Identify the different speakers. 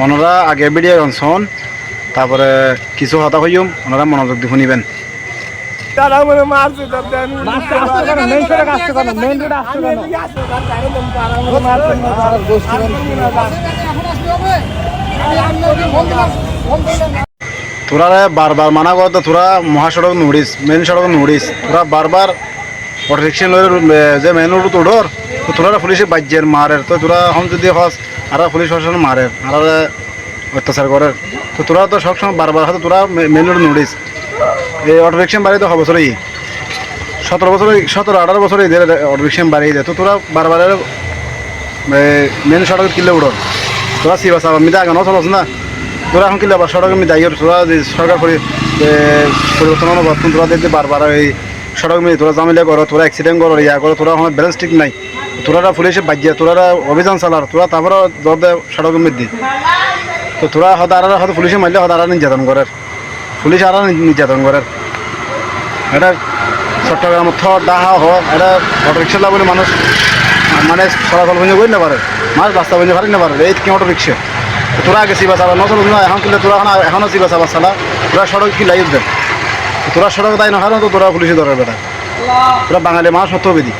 Speaker 1: ওনারা আগে ভিডিও শোন তারপরে কিছু হতা হইম ওনারা মনোযোগ দিয়ে শুনিবেন।
Speaker 2: তারা মানে মারছে মেইন রোড আসছে কেন
Speaker 1: তোরা বারবার মানা করতে তোরা মহাসড়ক নুড়িস মেন সড়ক নুড়িস তোরা বারবার অটো রিক্সা যে মেন রোড তোড়র তো তোরা পুলিশে বাজ্যের মারের তো তোরা এখন যদি হস আর পুলিশ প্রশাসন মারের আর অত্যাচার করের তো তোরা তো সবসময় বারবার হয়তো তোরা মেন রোড নুড়িস এই অটো রিক্সা বাড়ি তো হ বছরই 17-18 বছর এদের অটো রিক্সা বাড়িয়ে দেয় তো তোরা বারবার মেন সড়ক কিনলে উড়র তোরা সিবা সাবা আমি আগে চলস না তোরা এখন কিনলে আবার সড়ক আমি দায়ী তোরা সরকার পরিবর্তন অনুবর্তন তোরা দেখতে বারবার এই সড়ক মিলে তোরা জামিলা করো তোরা অ্যাক্সিডেন্ট করো ইয়া করো তোরা আমার ব্যালেন্স ঠিক নাই তোরা পুলিশে বাজ্যা তোরা অভিযান চালার তোরা তারপরে দর দেয় সড়ক মধ্যে তো তোরা হয়তো পুলিশে মারলে হয়তো নির্যাতন করার পুলিশ আর নির্যাতন করার এটা চট্টগ্রাম ডাহা হোক এটা অটো রিক্সা বলে মানুষ মানে চলাচল বন্ধ করে না পারে মানুষ রাস্তা বন্ধ পারে না পারে এই কি অটো রিক্সা তোরা আগে চিবা চালা নচল না এখন কিনলে তোরা এখনও চিবা চাবা চালা তোরা সড়ক কি লাইভ দেন তোরা সড়ক দায় না তো তোরা পুলিশে ধরার বেটা তোরা বাঙালি মানুষ সত্য বিধি